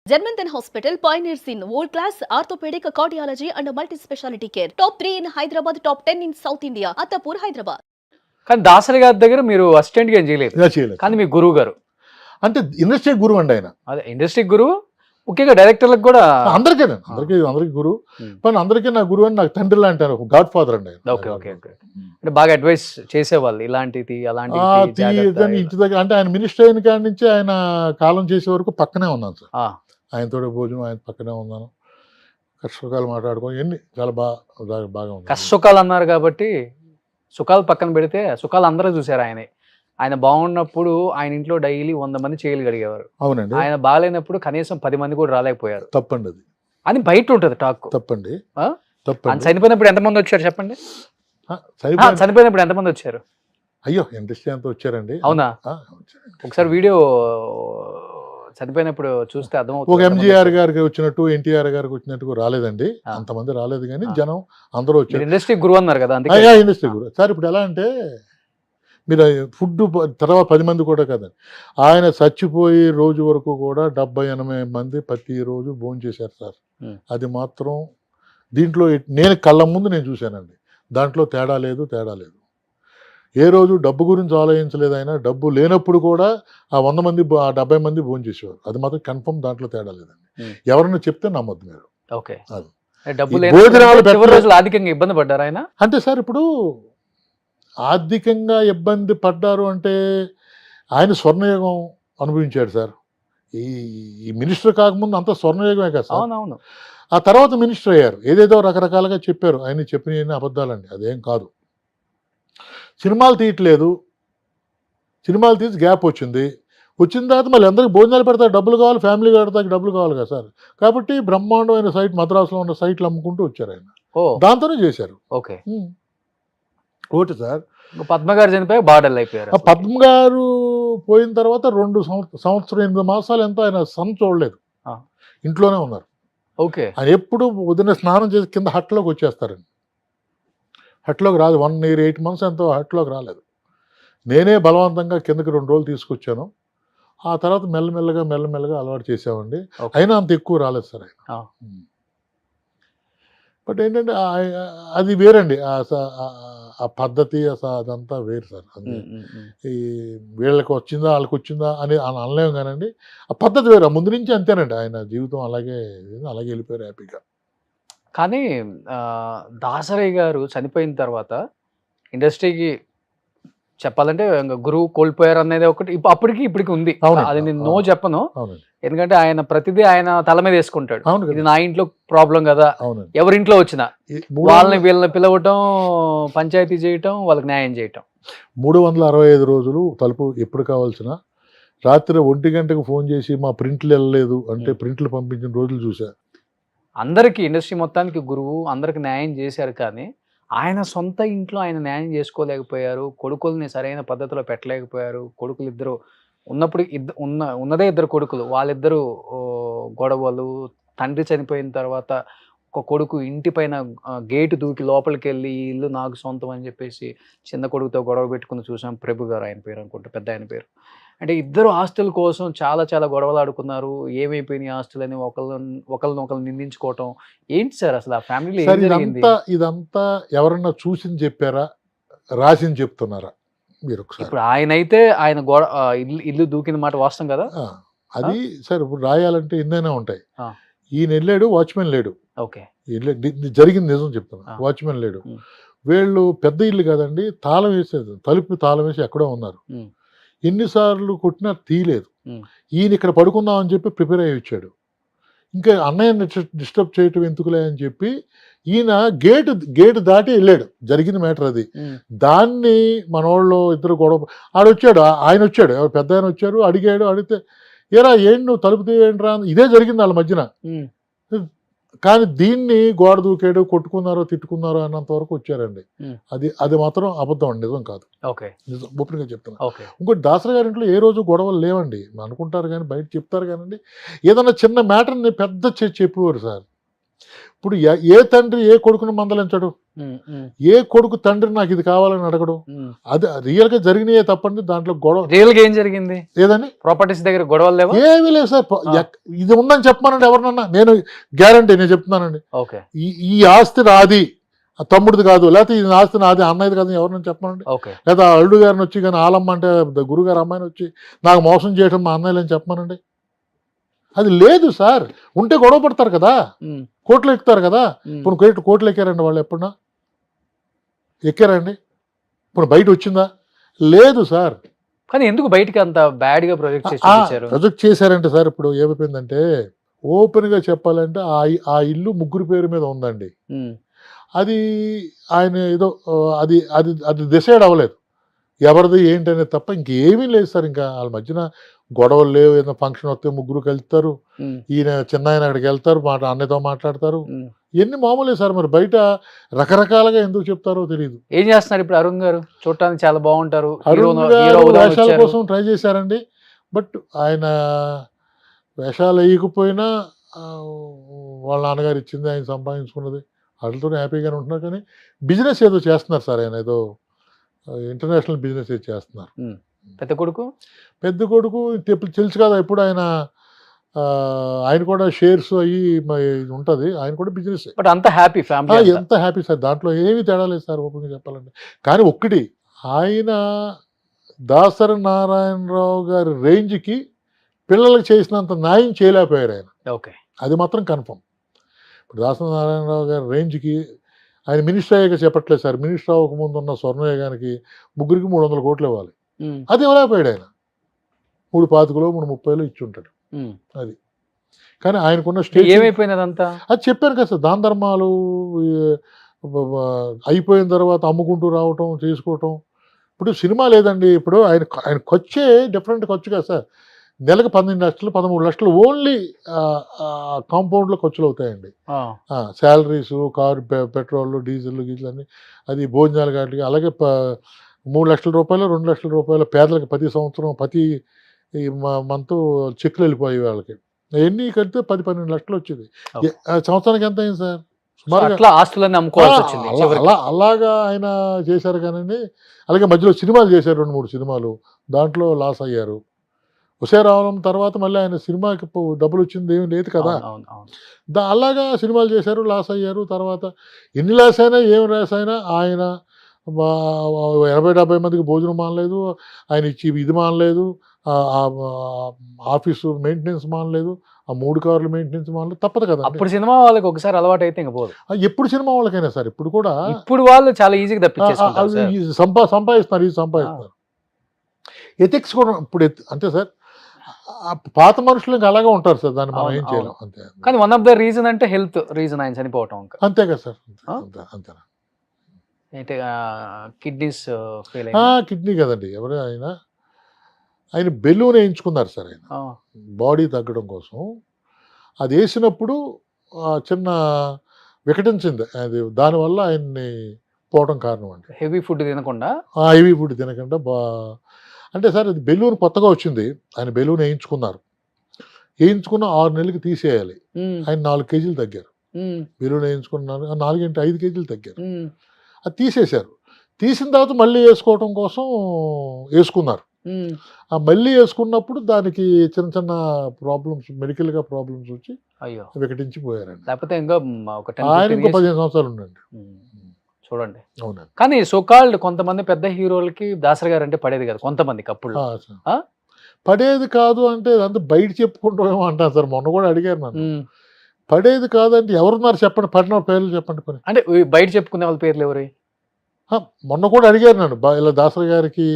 Germanton Hospital pioneers in world-class orthopedic cardiology and multi-specialty care. Top 3 in Hyderabad, top 10 in South India. Attapur, Hyderabad. కానీ దాసరి గారి దగ్గర మీరు అసిస్టెంట్గా ఏం చేయలేదు, ఇలా చేయలేదు. కానీ మీ గురువు గారు అంటే ఇండస్ట్రీ గురువు అండి ఆయన. అదే ఇండస్ట్రీ గురువు, ముఖ్యంగా డైరెక్టర్లకు కూడా అందరికీ గురువు. కానీ అందరికీ నా గురువు అని నాకు తండ్రి లాంటి ఆయన, గాడ్ ఫాదర్ అండి ఆయన. ఓకే ఓకే ఓకే అంటే బాగా అడ్వైస్ చేసేవాళ్ళు, ఇలాంటిది అలాంటిది ఇంటి దగ్గర. అంటే ఆయన మినిస్టర్ అయిన కాడి నుంచి ఆయన కాలం చేసే వరకు పక్కనే ఉన్నాను సార్. ఆయనతో భోజనం, ఆయన పక్కనే ఉన్నాను. కష్టసుఖాలు మాట్లాడుకో ఎన్ని చాలా బాగా ఉంది. కష్టసుఖాలు అన్నారు కాబట్టి సుఖాలు పక్కన పెడితే సుఖాలు అందరూ చూశారు. ఆయన బాగున్నప్పుడు ఆయన ఇంట్లో డైలీ 100 మంది చేయలు గడిగేవారు. అవునండి. ఆయన బాగాలేనప్పుడు కనీసం 10 మంది కూడా రాలేకపోయారు. తప్పండి అది, అని బయట ఉంటుంది టాక్. తప్పండి. చనిపోయినప్పుడు ఎంతమంది వచ్చారు చెప్పండి? చనిపోయినప్పుడు ఎంతమంది వచ్చారు? అయ్యో, ఇండస్ట్రీ అంతా వచ్చారండి. అవునా? ఒకసారి వీడియో చనిపోయినప్పుడు చూస్తే అర్థమవుతుంది. ఒక ఎంజీఆర్ గారికి వచ్చినట్టు, ఎన్టీఆర్ గారికి వచ్చినట్టు రాలేదండి, అంతమంది రాలేదు. కానీ జనం అందరూ వచ్చారు. ఇండస్ట్రీ గురువు అన్నారు కదా, ఇండస్ట్రీ గురువు సార్. ఇప్పుడు ఎలా అంటే మీరు ఫుడ్ తర్వాత 10 మంది కూడా కదండి, ఆయన చచ్చిపోయి రోజు వరకు కూడా 70-80 మంది ప్రతిరోజు భోజనం చేశారు సార్. అది మాత్రం దీంట్లో నేను కళ్ళ ముందు నేను చూశానండి. దాంట్లో తేడా లేదు. ఏ రోజు డబ్బు గురించి ఆలోచించలేదు ఆయన. డబ్బు లేనప్పుడు కూడా ఆ 100 మంది, ఆ 70 మంది భోజనం చేసేవారు. అది మాత్రం కన్ఫర్మ్, దాంట్లో తేడా లేదండి. ఎవరన్నా చెప్తే నమ్మొద్దు మీరు. భోజనాలు ఆర్థికంగా ఇబ్బంది పడ్డారు ఆయన. అంటే సార్ ఇప్పుడు ఆర్థికంగా ఇబ్బంది పడ్డారు అంటే ఆయన స్వర్ణయుగం అనుభవించాడు సార్. ఈ మినిస్టర్ కాకముందు అంత స్వర్ణయుగమే కదా సార్. అవునవును. ఆ తర్వాత మినిస్టర్ అయ్యారు. ఏదేదో రకరకాలుగా చెప్పారు, ఆయన చెప్పిన అబద్ధాలండి, అదేం కాదు. సినిమాలు తీయట్లేదు, సినిమాలు తీసి గ్యాప్ వచ్చిన తర్వాత మళ్ళీ అందరికి భోజనాలు పెడతారు, డబ్బులు కావాలి, ఫ్యామిలీ పెడతాకి డబ్బులు కావాలి కదా సార్. కాబట్టి బ్రహ్మాండమైన సైట్, మద్రాసులో ఉన్న సైట్లు అమ్ముకుంటూ వచ్చారు ఆయన. దాంతోనే చేశారు. ఓకే, ఒకటి సార్. పద్మ గారు చనిపోయి బార్డర్లు అయిపోయారు. పద్మ గారు పోయిన తర్వాత 2 సంవత్సరం 8 మాసాలు ఎంతో ఆయన సన్ చూడలేదు, ఇంట్లోనే ఉన్నారు. ఓకే. ఆయన ఎప్పుడు ఉదయం స్నానం చేసి కింద హట్లోకి వచ్చేస్తారండి. హట్లోకి రాదు. 1 year 8 months ఎంతో హట్లోకి రాలేదు. నేనే బలవంతంగా కిందకి 2 రోజులు తీసుకొచ్చాను. ఆ తర్వాత మెల్లమెల్లగా అలవాటు చేసామండి. అయినా అంత ఎక్కువ రాలేదు సార్ ఆయన. బట్ ఏంటంటే అది వేరండి, ఆ పద్ధతి అదంతా వేరు సార్. అది ఈ వీళ్ళకి వచ్చిందా వాళ్ళకి వచ్చిందా అని అనలేము కానండి, ఆ పద్ధతి వేరు. ముందు నుంచి అంతేనండి, ఆయన జీవితం అలాగే వెళ్ళిపోయారు హ్యాపీగా. కానీ దాసరయ్య గారు చనిపోయిన తర్వాత ఇండస్ట్రీకి చెప్పాలంటే గురువు కోల్పోయారు అనేది ఒకటి ఇప్పటికి ఉంది. అది నేను నో చెప్పను, ఎందుకంటే ఆయన ప్రతిదీ ఆయన తల మీద వేసుకుంటాడు. ఇది నా ఇంట్లో ప్రాబ్లం కదా, ఎవరింట్లో వచ్చినా వీళ్ళని పిలవటం, పంచాయతీ చేయటం, వాళ్ళకి న్యాయం చేయటం. 365 రోజులు తలుపు ఎప్పుడు కావాల్సిన రాత్రి 1 గంటకు ఫోన్ చేసి మా ప్రింట్లు వెళ్ళలేదు అంటే ప్రింట్లు పంపించిన రోజులు చూసా. అందరికీ ఇండస్ట్రీ మొత్తానికి గురువు, అందరికి న్యాయం చేశారు. కానీ ఆయన సొంత ఇంట్లో ఆయన న్యాయం చేసుకోలేకపోయారు, కొడుకుల్ని సరైన పద్ధతిలో పెట్టలేకపోయారు. కొడుకులు ఇద్దరు ఉన్నప్పుడు ఉన్నదే 2 కొడుకులు, వాళ్ళిద్దరూ గొడవలు. తండ్రి చనిపోయిన తర్వాత ఒక కొడుకు ఇంటి పైన గేటు దూకి లోపలికి వెళ్ళి ఈ ఇల్లు నాకు సొంతం అని చెప్పేసి చిన్న కొడుకుతో గొడవ పెట్టుకుని చూసాం. ప్రభు గారు ఆయన పేరు అనుకుంటా, పెద్ద ఆయన పేరు. అంటే ఇద్దరు ఆస్తుల కోసం చాలా గొడవలు ఆడుకున్నారు. ఏమైపోయినాయి ఆస్తులని ఒకరినొకరు నిందించుకోవటం. ఏంటి సార్ అసలు ఆ ఫ్యామిలీ? ఇదంతా ఎవరన్నా చూసింది చెప్పారా, రాసింది చెప్తున్నారా మీరు? ఇప్పుడు ఆయన ఇల్లు దూకిన మాట వాస్తవం కదా. అది సార్ ఇప్పుడు రాయాలంటే ఎన్నైనా ఉంటాయి. ఈయన వెళ్ళాడు, వాచ్మెన్ లేడు. ఓకే, జరిగింది నిజం చెప్తున్నా, వాచ్మెన్ లేడు. వీళ్ళు పెద్ద ఇల్లు కదండి, తాళం వేసేది, తలుపు తాళం వేసి ఎక్కడో ఉన్నారు. ఎన్నిసార్లు కొట్టినా తీయలేదు. ఈయన ఇక్కడ పడుకుందామని చెప్పి ప్రిపేర్ అయ్యి వచ్చాడు. ఇంకా అన్నయ్యని డిస్టర్బ్ చేయటం ఎందుకులే అని చెప్పి ఈయన గేటు దాటి వెళ్ళాడు. జరిగిన మ్యాటర్ అది. దాన్ని మనోళ్ళు ఇద్దరు గొడవ, ఆయన వచ్చాడు, పెద్ద ఆయన వచ్చారు, అడిగితే ఏరా ఏంటి నువ్వు తలుపు తీయండి రా, ఇదే జరిగింది వాళ్ళ మధ్యన. కానీ దీన్ని గోడ దూకాడు, కొట్టుకున్నారో తిట్టుకున్నారో అన్నంత వరకు వచ్చారండి. అది మాత్రం అబద్ధం అండి, నిజం కాదు. నిజం ఓపెన్గా చెప్తున్నా. ఇంకోటి, దాసరి గారి ఇంట్లో ఏ రోజు గొడవలు లేవండి. అనుకుంటారు కానీ బయట చెప్తారు కానండి. ఏదన్నా చిన్న మ్యాటర్ని పెద్ద చెప్పేవారు సార్. ఇప్పుడు ఏ తండ్రి ఏ కొడుకును మందలించడు, ఏ కొడుకు తండ్రి నాకు ఇది కావాలని అడగడు. అది రియల్ గా జరిగినాయే తప్పండి, దాంట్లో గొడవ రియల్ గా ఏం జరిగింది? లేదండి, ప్రాపర్టీస్ దగ్గర గొడవలు లేవా? ఏమీ లేదు సార్. ఇది ఉందని చెప్పమనండి ఎవరినన్నా, నేను గ్యారంటీ నేను చెప్తున్నానండి. ఓకే, ఈ ఆస్తి నాది, తమ్ముడిది కాదు, లేకపోతే ఇది ఆస్తి నాది అన్నది కాదు ఎవరిని చెప్పమనండి. ఓకే, లేదా అల్లుడు గారిని వచ్చి కానీ ఆలమ్మ అంటే గురుగారు అమ్మాయిని వచ్చి నాకు మోసం చేయడం మా అన్నయ్యలు అని చెప్పమనండి. అది లేదు సార్. ఉంటే గొడవ పడతారు కదా, కోట్లు ఎక్కుతారు కదా. ఇప్పుడు కోట్లు ఎక్కారండి వాళ్ళు, ఎప్పుడన్నా ఎక్కారండి? ఇప్పుడు బయట వచ్చిందా? లేదు సార్. కానీ ఎందుకు బయటికి అంత బ్యాడ్ గా ప్రొజెక్ట్ చేశారంటే సార్, ఇప్పుడు ఏమైపోయిందంటే ఓపెన్ గా చెప్పాలంటే ఆ ఇల్లు ముగ్గురు పేరు మీద ఉందండి. అది ఆయన ఏదో అది అది అది డిసైడ్ అవ్వలేదు ఎవరిది ఏంటనేది తప్ప ఇంకేమీ లేదు సార్. ఇంకా వాళ్ళ మధ్యన గొడవలు లేవు. ఏదైనా ఫంక్షన్ వస్తే ముగ్గురు వెళ్తారు, ఈయన చిన్న ఆయన అక్కడికి వెళ్తారు, అన్నయ్యతో మాట్లాడతారు, ఇవన్నీ మామూలే సార్. మరి బయట రకరకాలుగా ఎందుకు చెప్తారో తెలియదు. ఏం చేస్తున్నారు ఇప్పుడు అరుణ్ గారు? చూడటానికి చాలా బాగుంటారు. అరుణ్ గారు వేషాల కోసం ట్రై చేశారండి, బట్ ఆయన వేషాలు వేయకపోయినా వాళ్ళ నాన్నగారు ఇచ్చింది, ఆయన సంపాదించుకున్నది, వాటితోనే హ్యాపీగానే ఉంటున్నారు. కానీ బిజినెస్ ఏదో చేస్తున్నారు సార్, ఆయన ఏదో ఇంటర్నేషనల్ బిజినెస్ ఏదో చేస్తున్నారు. పెద్ద కొడుకు తెలుసు కదా, ఇప్పుడు ఆయన కూడా షేర్స్ అయ్యి ఉంటుంది, ఆయన కూడా బిజినెస్. బట్ అంత హ్యాపీ ఫ్యామిలీ, ఎంత హ్యాపీ సార్, దాంట్లో ఏమీ తేడా లేదు సార్ ఓపెన్గా చెప్పాలంటే. కానీ ఒక్కటి, ఆయన దాసరి నారాయణరావు గారి రేంజ్కి పిల్లలకు చేసినంత న్యాయం చేయలేకపోయారు ఆయన. ఓకే, అది మాత్రం కన్ఫర్మ్. ఇప్పుడు దాసరి నారాయణరావు గారి రేంజ్కి ఆయన మినిస్టర్ అయ్యాక చెప్పట్లేదు సార్. మినిస్టర్ అవ్వకముందు ఉన్న స్వర్ణయోగానికి ముగ్గురికి 300 కోట్లు ఇవ్వాలి, అది ఇవ్వలేకపోయాడు ఆయన. 3.25 3.30 ఇచ్చి ఉంటాడు అది. కానీ ఆయనకున్న స్టేజ్ ఏమైపోయినదంతా అది చెప్పాను కదా సార్. దాన ధర్మాలు అయిపోయిన తర్వాత అమ్ముకుంటూ రావటం చేసుకోవటం. ఇప్పుడు సినిమా లేదండి, ఇప్పుడు ఆయన ఖర్చే డిఫరెంట్ ఖర్చు కదా సార్. నెలకు 12 లక్షలు 13 లక్షలు ఓన్లీ కాంపౌండ్లో ఖర్చులు అవుతాయండి. శాలరీస్, కారు పెట్రోల్ డీజిల్ గీజిల్ అన్ని, అది భోజనాలు కాటికి. అలాగే 3 లక్షల రూపాయలు 2 లక్షల రూపాయలు పేదలకు ప్రతి సంవత్సరం ప్రతి మంత్ చెక్కులు వెళ్ళిపోయి వాళ్ళకి. ఎన్ని కడితే 10-12 లక్షలు వచ్చేది. సంవత్సరానికి ఎంత అయింది సార్? అలాగా ఆయన చేశారు కానీ. అలాగే మధ్యలో సినిమాలు చేశారు, 2-3 సినిమాలు, దాంట్లో లాస్ అయ్యారు. హుసేరావరం తర్వాత మళ్ళీ ఆయన సినిమాకి డబ్బులు వచ్చింది ఏమి లేదు కదా. అలాగా సినిమాలు చేశారు, లాస్ అయ్యారు. తర్వాత ఎన్ని లాస్ అయినా ఏమి లాస్ అయినా ఆయన 80-70 మందికి భోజనం మానలేదు, ఆయన ఇచ్చి ఇది మానలేదు, ఆఫీసు మెయింటెనెన్స్ మానలేదు, ఆ 3 కార్లు మెయింటెనెన్స్ మానలేదు. తప్పదు కదా. అప్పుడు సినిమా వాళ్ళకి ఒకసారి అలవాటు అయితే ఇంకా పోదు. ఎప్పుడు సినిమా వాళ్ళకైనా సార్, ఇప్పుడు కూడా ఇప్పుడు వాళ్ళు చాలా ఈజీగా తప్పించేసుకుంటారు. సంపాదిస్తున్నారు, ఇది సంపాదిస్తున్నారు. ఎథిక్స్ కూడా ఇప్పుడు అంతే సార్. పాత మనుషులు ఇంకా అలాగే ఉంటారు సార్, దాన్ని మనం ఏం చేయలేం. అంతే. కానీ వన్ ఆఫ్ ద రీజన్ అంటే హెల్త్ రీజన్ ఆయన చనిపోవటం. అంతే కదా సార్. అంతేనా? కిడ్నీస్ ఫెయిల్, కిడ్నీ కదండి. ఎవరు ఆయన బెలూన్ వేయించుకున్నారు సార్. ఆయన బాడీ తగ్గడం కోసం అది వేసినప్పుడు చిన్న వికటించింది అది, దానివల్ల ఆయన్ని పోవడం కారణం అండి. హెవీ ఫుడ్ తినకుండా అంటే సార్ అది బెలూన్ కొత్తగా వచ్చింది, ఆయన బెలూన్ వేయించుకున్న 6 నెలలకి తీసేయాలి. ఆయన 4 కేజీలు తగ్గారు. బెలూన్ వేయించుకున్నారు 4-5 కేజీలు తగ్గారు. అది తీసేశారు. తీసిన తర్వాత మళ్ళీ వేసుకోవడం కోసం వేసుకున్నారు. ఆ మళ్ళీ వేసుకున్నప్పుడు దానికి చిన్న చిన్న ప్రాబ్లమ్స్, మెడికల్గా ప్రాబ్లమ్స్ వచ్చి వికటించిపోయారండి. లేకపోతే ఇంకా ఆయన ఇంకో 15 సంవత్సరాలు ఉండండి. చూడండి. అవునండి. కానీ సోకాల్డ్ కొంతమంది పెద్ద హీరోలకి దాసరి గారు అంటే పడేది కాదు, కొంతమందికి అప్పుడు పడేది కాదు అంటే అంత బయట చెప్పుకుంటామేమో అంటారు సార్. మొన్న కూడా అడిగారు నన్ను, పడేది కాదంటే ఎవరున్నారు చెప్పండి, పడిన పేర్లు చెప్పండి కొన్ని. అంటే బయట చెప్పుకునే వాళ్ళ పేర్లు ఎవరు? మొన్న కూడా అడిగారు నన్ను, ఇలా దాసరి గారికి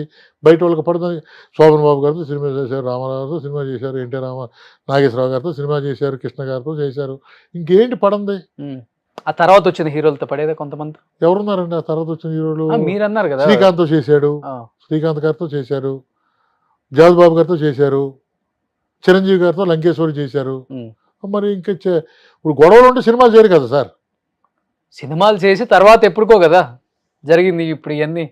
బయట వాళ్ళకి పడుతుంది. శోభన్ బాబు గారితో సినిమా చేశారు, రామారావు గారితో సినిమా చేశారు, ఎన్టీ నాగేశ్వరరావు గారితో సినిమా చేశారు, కృష్ణ గారితో చేశారు, ఇంకేంటి పడంది? ఆ తర్వాత వచ్చిన హీరోలతో పడేదే కొంతమంది. ఎవరున్నారండి ఆ తర్వాత వచ్చిన హీరోలు? మీరు అన్నారు కదా, శ్రీకాంత్తో చేశాడు, శ్రీకాంత్ గారితో చేశారు, జాజ్ బాబు గారితో చేశారు, చిరంజీవి గారితో లంకేశ్వరి చేశారు. మరి ఇంకా ఇప్పుడు గొడవలు ఉంటే సినిమాలు చేయరు కదా సార్. సినిమాలు చేసి తర్వాత ఎప్పుడుకో కదా జరిగింది ఇప్పుడు ఇవన్నీ.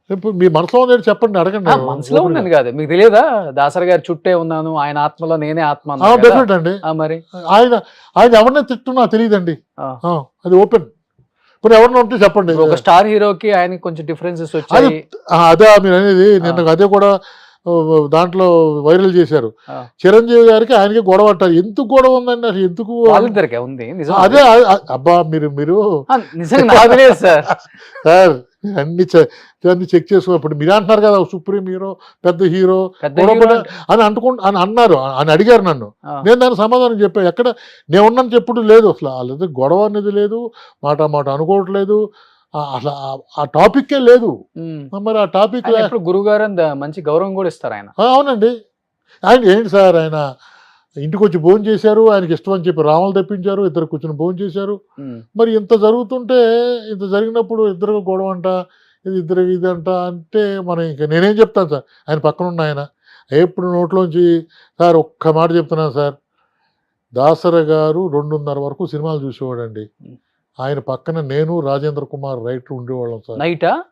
ఇప్పుడు మీ మనసులో ఉందని చెప్పండి, అడగండి. మనసులో ఉందని కాదు, మీకు తెలియదా దాసరి గారి చుట్టే ఉన్నాను, ఆయన ఆత్మలో నేనే ఆత్మ అన్నారు కదా. డెఫినెట్ అండి. మరి ఆయన ఎవరిని తిట్టున్నా తెలియదండి, ఆ. అది ఓపెన్. ఇప్పుడు ఎవరిని ఉంటే చెప్పండి. ఒక స్టార్ హీరోకి ఆయనకి కొంచెం డిఫరెన్సెస్ అది వచ్చాయి. అదే మీరు అనేది. నిన్న అదే కూడా దాంట్లో వైరల్ చేశారు. ఆ. చిరంజీవి గారికి ఆయనకి గొడవ అంటారు. ఎందుకు గొడవ ఉందండి అసలు? ఎందుకు? వాళ్ళిద్దరికే ఉంది నిజం. అదే అబ్బా మీరు నిజంగా నాకు తెలియదు సార్. సార్ అన్ని చెక్ చేసుకున్నప్పుడు మీరు అంటున్నారు కదా సుప్రీం హీరో, పెద్ద హీరో పెద్ద గొడవ hero అని అని అన్నారు, అని అడిగారు నన్ను. ఆ. నేను దానికి సమాధానం చెప్పాను. ఎక్కడ నేను ఉన్నాను చెప్పుడు లేదు అసలు. వాళ్ళది గొడవ అనేది లేదు, మాట అనుకోవట్లేదు, అసలు ఆ టాపిక్కే లేదు. మరి ఆ టాపిక్ ఇప్పుడు గురువు గారు మంచి గౌరవం కూడా ఇస్తారు ఆయన. అవునండి. ఆయన ఏంటి సార్, ఆయన ఇంటికి వచ్చి భోజనం చేశారు, ఆయనకి ఇష్టం అని చెప్పి రాములు తెప్పించారు, ఇద్దరు కూర్చొని భోజనం చేశారు. మరి ఇంత జరుగుతుంటే, ఇంత జరిగినప్పుడు ఇద్దరు గొడవ అంట, ఇది ఇదంట అంటే మనం ఇంకా నేనేం చెప్తాను సార్? ఆయన పక్కన ఉన్న ఆయన ఎప్పుడు నోట్లోంచి సార్ ఒక్క మాట చెప్తున్నాను సార్, దాసరి గారు 2:30 వరకు సినిమాలు చూసేవాడండి. ఆయన పక్కన నేను, రాజేంద్ర కుమార్ రైటర్ ఉండేవాళ్ళం సార్.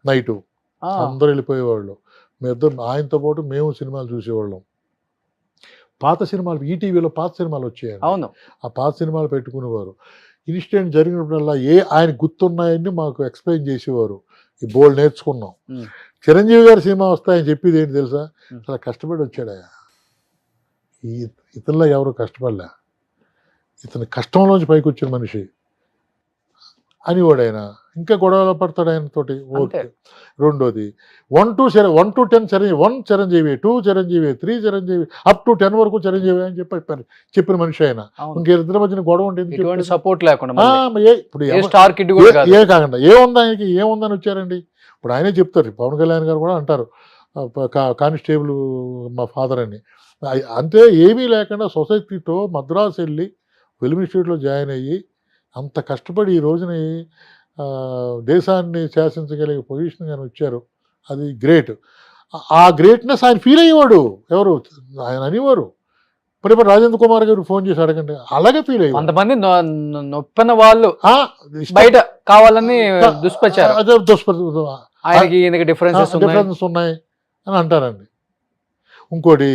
నైటు అందరూ వెళ్ళిపోయేవాళ్ళు. మేమిద్దరు ఆయనతో పాటు మేము సినిమాలు చూసేవాళ్ళం. పాత సినిమాలు ఈటీవీలో పాత సినిమాలు వచ్చాయి. అవును. ఆ పాత సినిమాలు పెట్టుకునేవారు. ఇన్సిడెంట్ జరిగినప్పుడల్లా ఆయన గుర్తున్నాయని మాకు ఎక్స్ప్లెయిన్ చేసేవారు. ఈ బోల్డ్ నేర్చుకున్నాం. చిరంజీవి గారి సినిమా వస్తాయని చెప్పేది ఏంటి తెలుసా? చాలా కష్టపడి వచ్చాడయా, ఇతనిలో ఎవరు కష్టపడలే, ఇతని కష్టంలోంచి పైకి వచ్చిన మనిషి అనివాడు ఆయన. ఇంకా గొడవలు పడతాడు ఆయనతోటి. ఓకే. రెండోది 1 to 10 Chiranjeevi, 1 Chiranjeevi, 2 Chiranjeevi, 3 Chiranjeevi, up to 10 వరకు చిరంజీవి అని చెప్పిన మనిషి ఆయన. ఇంకిద్దరి మధ్యన గొడవ ఉంటుంది, సపోర్ట్ లేకుండా. ఇప్పుడు ఏ కాకుండా ఏముందని వచ్చారండి. ఇప్పుడు ఆయనే చెప్తారు, పవన్ కళ్యాణ్ గారు కూడా అంటారు కానిస్టేబుల్ మా ఫాదర్ అని. అంతే ఏమీ లేకుండా సొసైటీతో మద్రాసు వెళ్ళి ఫిల్మ్ ఇన్స్టిట్యూట్లో జాయిన్ అయ్యి అంత కష్టపడి ఈ రోజుని దేశాన్ని శాసించగలిగే పొజిషన్ కానీ వచ్చారు. అది గ్రేట్. ఆ గ్రేట్నెస్ ఆయన ఫీల్ అయ్యేవాడు. ఎవరు ఆయన అనేవారు. ఇప్పుడు రాజేంద్ర కుమార్ గారు ఫోన్ చేసి అడగండి, అలాగే ఫీల్ అయ్యారు. కొంతమంది నొప్పిన వాళ్ళు బయట కావాలని డిఫరెన్సెస్ ఉన్నాయి అని అంటారండి. ఇంకోటి,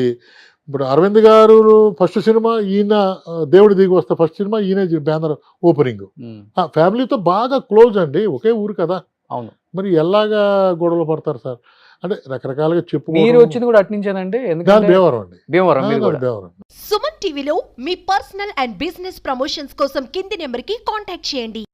ఇప్పుడు అరవింద్ గారు ఫస్ట్ సినిమా ఈయన దేవుడి దిగి వస్తే ఫస్ట్ సినిమా ఈయన బ్యానర్ ఓపెనింగ్. ఫ్యామిలీతో బాగా క్లోజ్ అండి, ఒకే ఊరు కదా. అవును. మరి ఎలాగా గొడవలు పడతారు సార్? అంటే రకరకాలుగా చెప్పు. మీరు వచ్చింది కూడా అట్నుంచేనండి? భీమవరం అండి. భీమవరం. సుమన్ టీవీలో మీ పర్సనల్ అండ్ బిజినెస్ ప్రమోషన్స్ కోసం కింది నెంబర్కి కాంటాక్ట్ చేయండి.